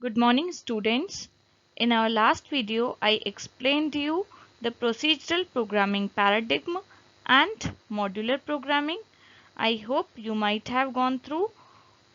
Good morning students. In our last video I explained to you the procedural programming paradigm and modular programming. I hope you might have gone through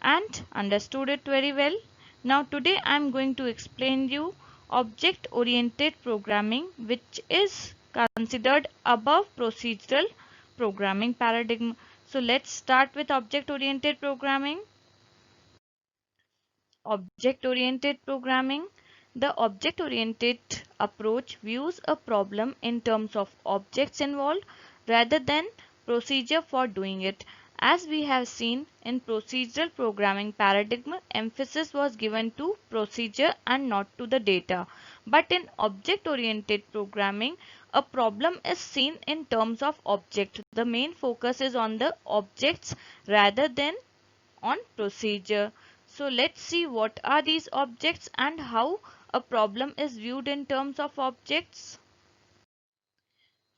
and understood it very well. Now today I am going to explain you object oriented programming, which is considered above procedural programming paradigm. So let's start with object oriented programming. Object-oriented programming. The object-oriented approach views a problem in terms of objects involved rather than procedure for doing it. As we have seen in procedural programming paradigm, emphasis was given to procedure and not to the data. But in object-oriented programming, a problem is seen in terms of object. The main focus is on the objects rather than on procedure. So let's see what are these objects and how a problem is viewed in terms of objects.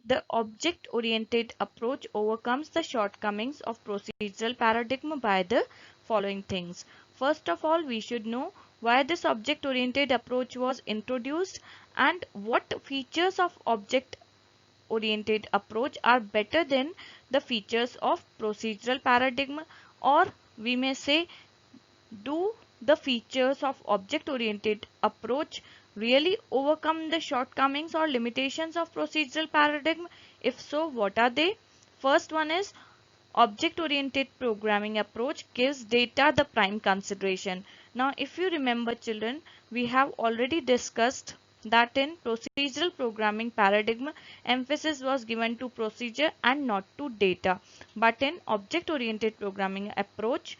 The object-oriented approach overcomes the shortcomings of procedural paradigm by the following things. First of all, we should know why this object-oriented approach was introduced and what features of object-oriented approach are better than the features of procedural paradigm, or we may say, do the features of object-oriented approach really overcome the shortcomings or limitations of procedural paradigm? If so, what are they? First one is object-oriented programming approach gives data the prime consideration. Now, if you remember children, we have already discussed that in procedural programming paradigm, emphasis was given to procedure and not to data. But in object-oriented programming approach,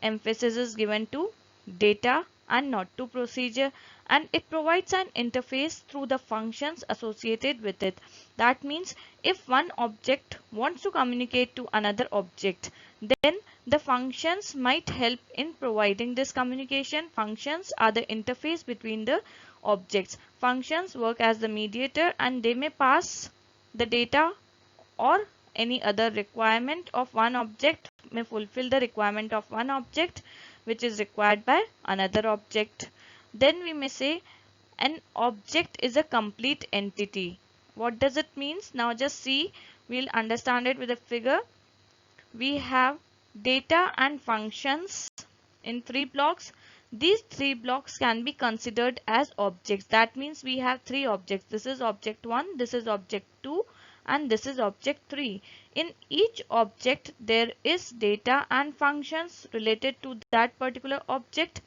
emphasis is given to data and not to procedure, and it provides an interface through the functions associated with it. That means if one object wants to communicate to another object, then the functions might help in providing this communication. Functions are the interface between the objects. Functions work as the mediator and they may pass the data or any other requirement of one object, may fulfill the requirement of one object which is required by another object. Then we may say an object is a complete entity. What does it means? Now just see, we'll understand it with a figure. We have data and functions in three blocks. These three blocks can be considered as objects. That means we have three objects. This is object 1, this is object 2, and this is object 3. In each object there is data and functions related to that particular object.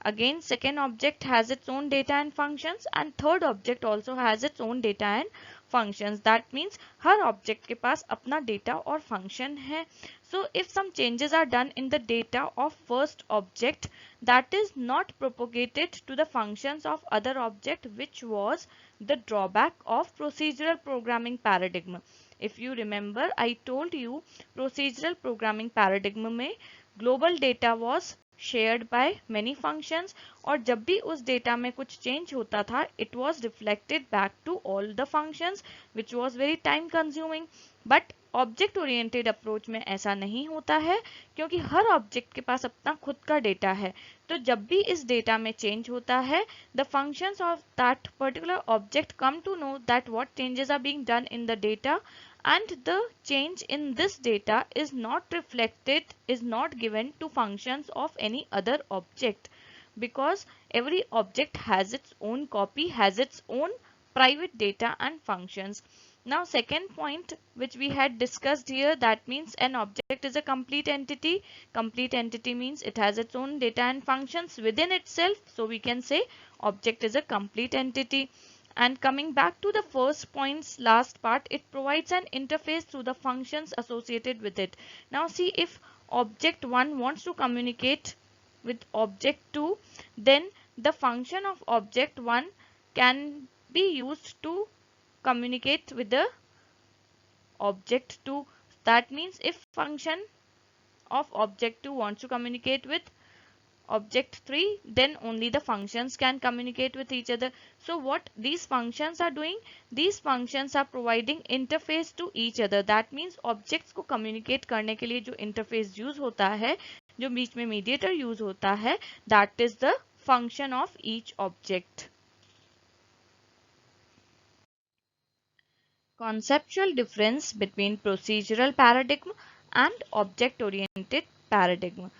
Again, second object has its own data and functions, and third object also has its own data and functions. That means her object के पास अपना data और function है. So if some changes are done in the data of first object, that is not propagated to the functions of other object, which was the drawback of procedural programming paradigm. If you remember, I told you procedural programming paradigm में global data was shared by many functions, और जब भी उस data में कुछ change होता था, it was reflected back to all the functions, which was very time consuming. But object oriented approach में ऐसा नहीं होता है, क्योंकि हर ऑब्जेक्ट के पास अपना खुद का डेटा है. तो जब भी इस डेटा में चेंज होता है, the functions of that particular object come to know that what changes are being done in the data, and the change in this data is not reflected, is not given to functions of any other object, because every object has its own copy, has its own private data and functions. Now second point which we had discussed here, that means an object is a complete entity. Complete entity means it has its own data and functions within itself, so we can say object is a complete entity. And coming back to the first point's last part, it provides an interface through the functions associated with it. Now see, if object 1 wants to communicate with object 2, then the function of object 1 can be used to communicate with the object 2. That means if function of object 2 wants to communicate with object 3, then only the functions can communicate with each other. So what these functions are doing, these functions are providing interface to each other. That means objects को communicate करने के लिए जो interface use होता है, जो बीच में mediator use होता है, that is the function of each object. Conceptual difference between procedural paradigm and object-oriented paradigm.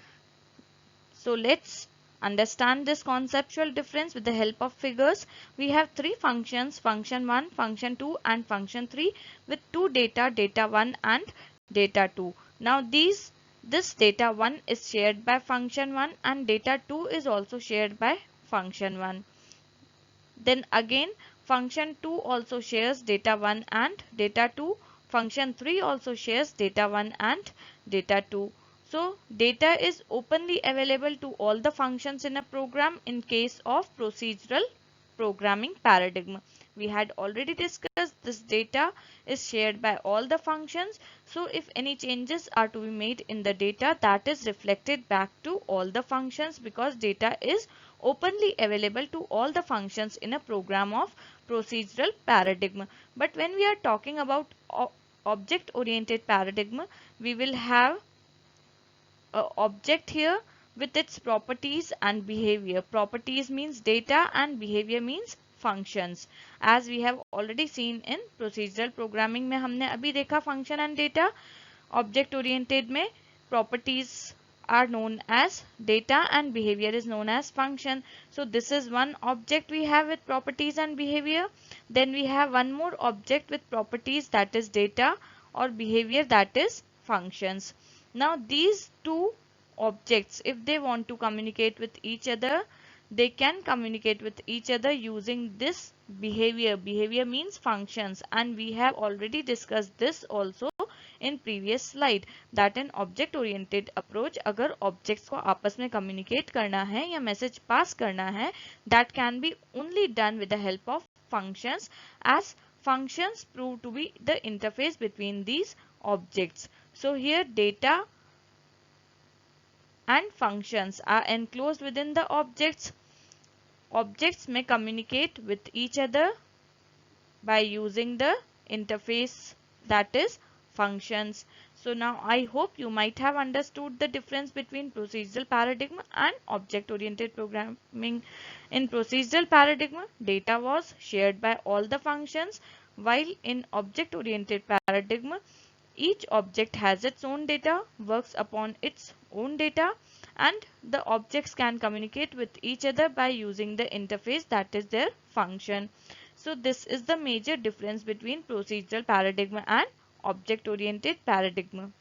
So let's understand this conceptual difference with the help of figures. We have three functions, function 1, function 2 and function 3 with two data, data 1 and data 2. Now this data 1 is shared by function 1 and data 2 is also shared by function 1. Then again function 2 also shares data 1 and data 2. Function 3 also shares data 1 and data 2. So data is openly available to all the functions in a program in case of procedural programming paradigm. We had already discussed this data is shared by all the functions. So if any changes are to be made in the data, that is reflected back to all the functions because data is openly available to all the functions in a program of procedural paradigm. But when we are talking about object oriented paradigm, we will have a object here with its properties and behavior. Properties means data and behavior means functions. As we have already seen in procedural programming में हमने अभी देखा function and data. Object oriented में properties are known as data and behavior is known as function. So this is one object we have with properties and behavior. Then we have one more object with properties, that is data, or behavior, that is functions. Now these two objects, if they want to communicate with each other, they can communicate with each other using this behavior. Behavior means functions, and we have already discussed this also in previous slide, that an object oriented approach, अगर objects को आपस में communicate करना है या message pass करना है, that can be only done with the help of functions, as functions prove to be the interface between these objects. So here data and functions are enclosed within the objects. Objects may communicate with each other by using the interface, that is functions. So now I hope you might have understood the difference between procedural paradigm and object oriented programming. In procedural paradigm, data was shared by all the functions, while in object oriented paradigm, each object has its own data, works upon its own data, and the objects can communicate with each other by using the interface, that is their function. So this is the major difference between procedural paradigm and object oriented paradigm.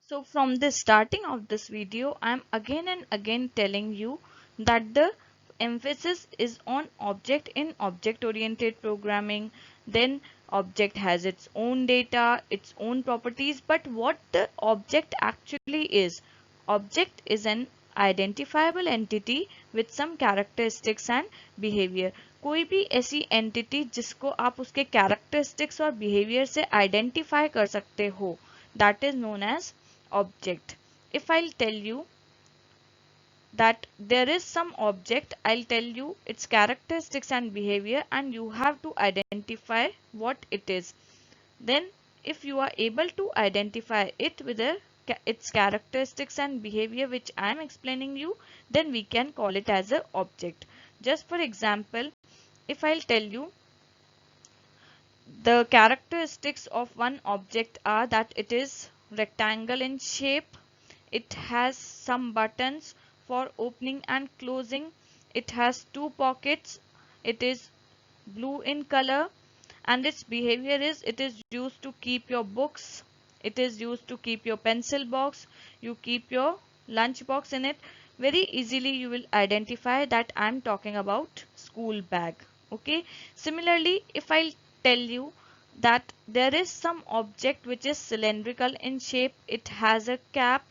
So from the starting of this video, I am again and again telling you that the emphasis is on object in object oriented programming. Then object has its own data, its own properties, but what the object actually is? Object is an identifiable entity with some characteristics and behavior. कोई भी ऐसी entity जिसको आप उसके characteristics और behavior से identify कर सकते हो, that is known as object. If I'll tell you that there is some object, I'll tell you its characteristics and behavior, and you have to identify what it is. Then if you are able to identify it with its characteristics and behavior which I am explaining you, then we can call it as a object. Just for example, if I'll tell you the characteristics of one object are that it is rectangle in shape, it has some buttons for opening and closing, it has two pockets, it is blue in color, and its behavior is it is used to keep your books, it is used to keep your pencil box, you keep your lunch box in it. Very easily you will identify that I am talking about school bag. Okay. Similarly, if I tell you that there is some object which is cylindrical in shape, it has a cap,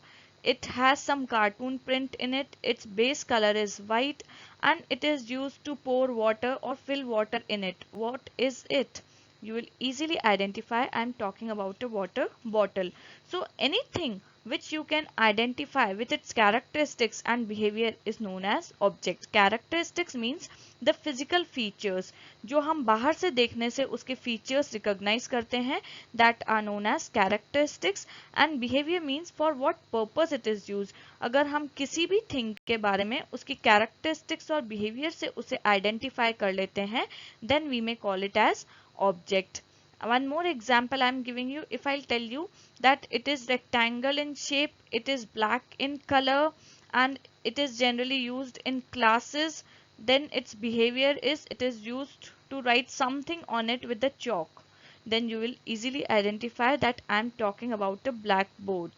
it has some cartoon print in it, its base color is white, and it is used to pour water or fill water in it. What is it? You will easily identify I am talking about a water bottle. So anything which you can identify with its characteristics and behavior is known as object. Characteristics means the physical features, जो हम बाहर से देखने से उसके features recognize करते हैं, that are known as characteristics. And behavior means for what purpose it is used. अगर हम किसी भी thing के बारे में उसकी characteristics और behavior से उसे identify कर लेते हैं, then we may call it as object. One more example I am giving you. If I'll tell you that it is rectangle in shape, it is black in color, and it is generally used in classes, then its behavior is it is used to write something on it with the chalk. Then you will easily identify that I am talking about a blackboard.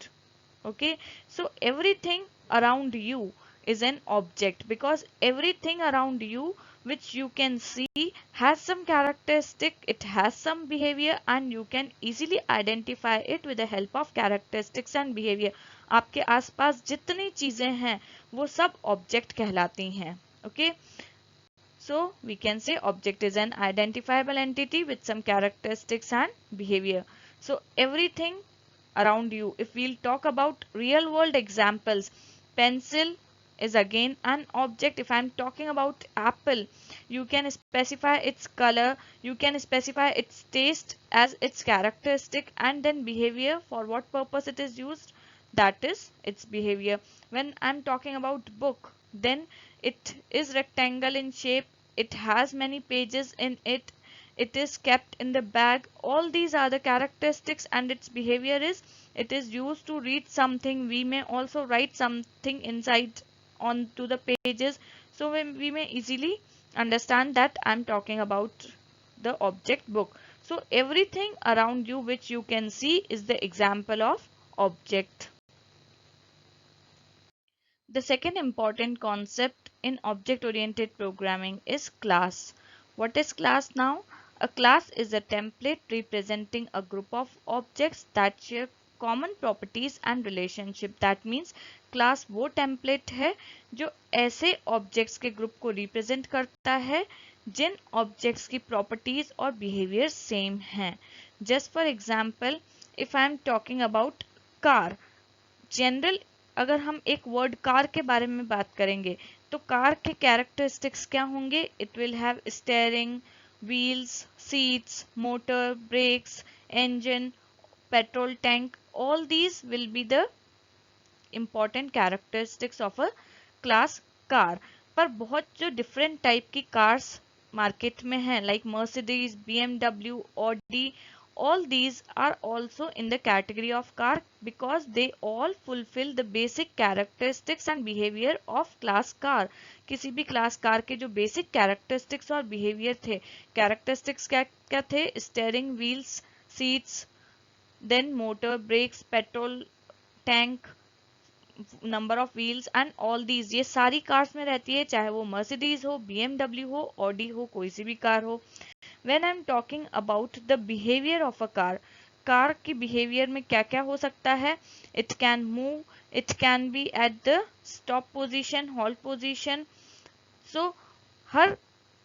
Okay, so everything around you is an object, because everything around you which you can see has some characteristic, it has some behavior, and you can easily identify it with the help of characteristics and behavior. आपके आसपास जितनी चीजें हैं वो सब object कहलाती हैं. Okay, so we can say object is an identifiable entity with some characteristics and behavior. So everything around you. If we'll talk about real world examples, pencil is again an object. If I'm talking about apple, you can specify its color, you can specify its taste as its characteristic, and then behavior, for what purpose it is used, that is its behavior. When I'm talking about book, then it is rectangle in shape, it has many pages in it, it is kept in the bag. All these are the characteristics, and its behavior is it is used to read something. We may also write something inside onto the pages, so we may easily understand that I'm talking about the object book. So everything around you which you can see is the example of object. The second important concept in object-oriented programming is class. What is class now? A class is a template representing a group of objects that share common properties and relationship. That means class वो template है जो ऐसे objects के group को represent करता है जिन objects की properties और behavior same हैं. Just for example, if I am talking about car, general अगर हम एक वर्ड कार के बारे में बात करेंगे तो कार के कैरेक्टरिस्टिक्स क्या होंगे? It will have steering, wheels, seats, motor, brakes, engine, petrol tank. All these will be the important characteristics of a class car. पर बहुत जो different type की cars market में हैं, like Mercedes, BMW, Audi, all these are also in the category of car because they all fulfill the basic characteristics and behavior of class car. किसी भी class car के जो basic characteristics और behavior थे, characteristics क्या क्या थे? Steering, wheels, seats, then motor, brakes, petrol tank, number of wheels and all these, ये सारी कार्स में रहती है, चाहे वो मर्सिडीज हो, BMW हो, ऑडी हो, कोई सी भी कार हो. When I am talking about the behaviour of a car, car की बिहेवियर में क्या क्या हो सकता है? It can move, it can be at the stop position, halt position. So हर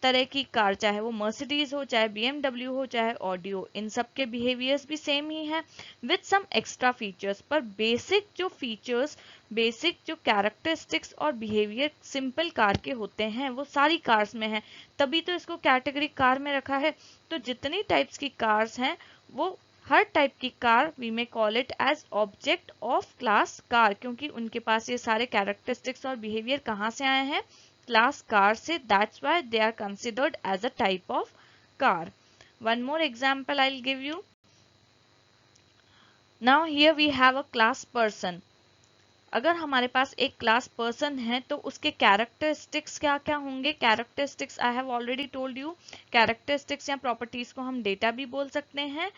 तरह की कार, चाहे वो मर्सिडीज हो, चाहे BMW हो, चाहे ऑडी हो, इन सब के बिहेवियर्स भी सेम ही है विथ सम एक्स्ट्रा फीचर्स. पर बेसिक जो फीचर्स, बेसिक जो कैरेक्टरिस्टिक्स और बिहेवियर सिंपल कार के होते हैं वो सारी कार्स में है, तभी तो इसको कैटेगरी कार में रखा है. तो जितनी टाइप्स की कार्स हैं वो हर टाइप की car we may call it as object of class car, क्योंकि उनके पास ये सारे कैरेक्टरिस्टिक्स और बिहेवियर कहाँ से आए हैं? क्लास कार से. that's why they are considered as a type of car. One more example I'll give you. Now here we have a class person. अगर हमारे पास एक क्लास पर्सन है तो उसके कैरेक्टरिस्टिक्स क्या क्या होंगे? Characteristics I have already told you. Characteristics या प्रॉपर्टीज को हम डेटा भी बोल सकते हैं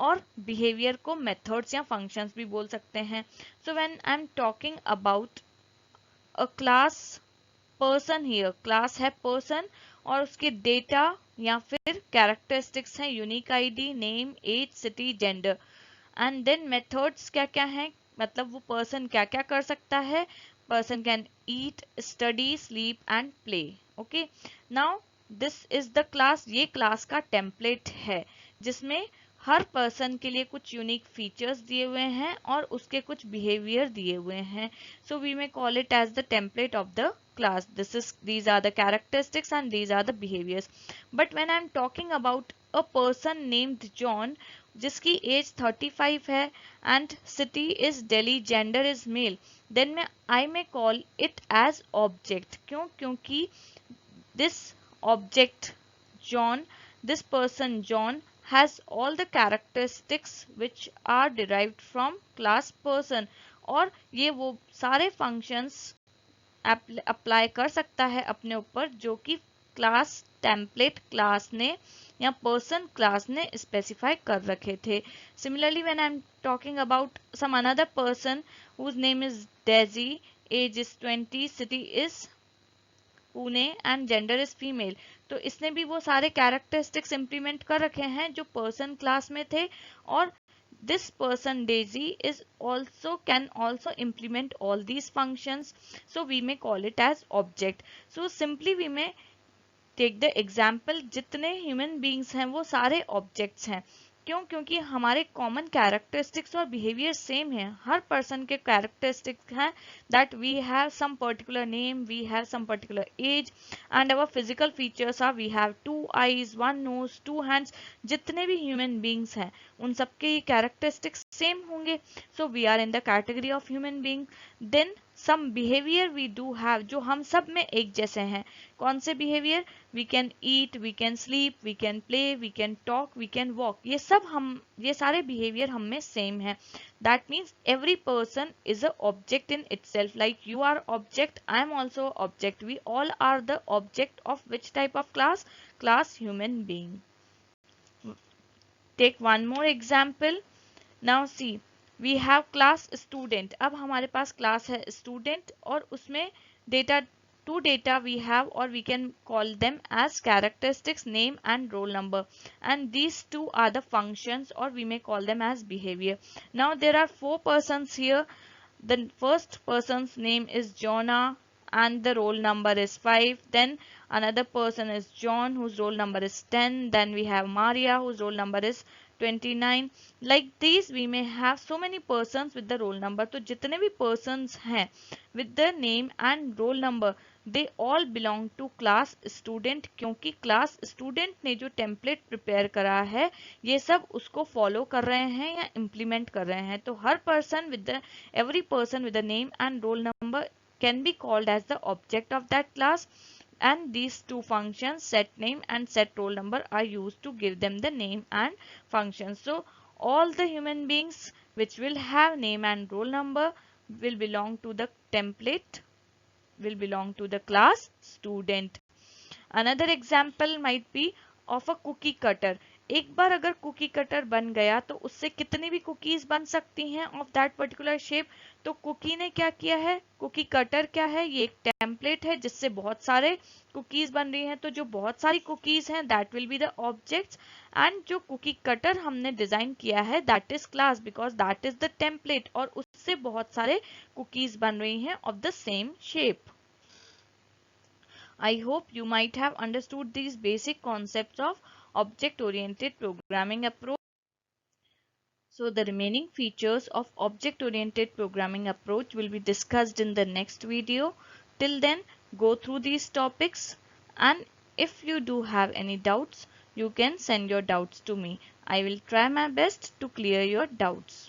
और बिहेवियर को मेथड्स या फंक्शंस भी बोल सकते हैं. So when I am talking about a class person, here class है पर्सन और उसके डेटा या फिर कैरेक्टरिस्टिक्स हैं unique ID, name, age, city, gender. And then methods क्या क्या हैं, मतलब वो पर्सन क्या क्या कर सकता है? Person can eat, study, sleep and play. Okay, now this is the class. ये क्लास का टेम्पलेट है जिसमें हर पर्सन के लिए कुछ यूनिक फीचर्स दिए हुए हैं और उसके कुछ बिहेवियर दिए हुए हैं. So we may call it as the template of the class. These are the characteristics and these are the behaviors. But when I'm talking about a person named John जिसकी एज 35 है and city is Delhi, gender is male, then I may call it as object. क्यों? क्योंकि this object John, this person John has all the characteristics which are derived from class person. और ये वो सारे functions apply कर सकता है अपने ऊपर जो कि क्लास टेम्पलेट क्लास ने या पर्सन क्लास ने स्पेसिफाई कर रखे थे. Similarly when I am talking about some another person whose name is Daisy, age is 20, city is Pune and gender is female, तो इसने भी वो सारे कैरेक्टरिस्टिक्स इंप्लीमेंट कर रखे हैं जो पर्सन क्लास में थे. और this person Daisy is also can also implement all these functions, so we may call it as object. So simply we may take the example जितने human beings हैं वो सारे objects हैं. क्यों? क्योंकि हमारे कॉमन कैरेक्टरिस्टिक्स और बिहेवियर सेम है. हर पर्सन के कैरेक्टरिस्टिक्स हैं that we have some particular name, we have some particular age and our physical features are we have 2 eyes, 1 nose, 2 hands. जितने भी ह्यूमन बींग्स हैं उन सबके ये कैरेक्टरिस्टिक्स सेम होंगे. So we are in the category of human being. Then some behaviour we do have जो हम सब में एक जैसे हैं. कौन से behaviour? We can eat, we can sleep, we can play, we can talk, we can walk. ये सारे बिहेवियर हम में सेम है. That means every person is a object in itself. Like you are object, I am also object. We all are the object of which type of class? Class human being. Take one more example. Now see we have class student. अब हमारे पास class है student और उसमें data two data we have, or we can call them as characteristics, name and roll number, and these two are the functions, or we may call them as behavior. Now there are 4 persons here. The first person's name is Jonah and the roll number is 5. Then another person is John whose roll number is 10. Then we have Maria whose roll number is 29. Like these we may have so many persons with the roll number. तो जितने भी persons हैं with the name and roll number, they all belong to class student. क्योंकि class student ने जो template prepare करा है ये सब उसको follow कर रहे हैं या implement कर रहे हैं. तो हर person with the every person with the name and roll number can be called as the object of that class, and these two functions set name and set roll number are used to give them the name and function. So all the human beings which will have name and roll number will belong to the template, will belong to the class student. Another example might be of a cookie cutter. एक बार अगर cookie cutter बन गया तो उससे कितनी भी cookies बन सकती हैं ऑफ दैट पर्टिकुलर शेप. तो कुकी ने क्या किया है? कुकी कटर क्या है? ये एक टेम्पलेट है जिससे बहुत सारे कुकीज बन रही हैं. तो जो बहुत सारी कुकीज हैं that will be the objects, and जो कुकी कटर हमने डिजाइन किया है that is class, because that is the template और उससे बहुत सारे कुकीज बन रही हैं of the same shape. I hope you might have understood these basic concepts of object-oriented programming approach. So the remaining features of object-oriented programming approach will be discussed in the next video. Till then, go through these topics, and if you do have any doubts, you can send your doubts to me. I will try my best to clear your doubts.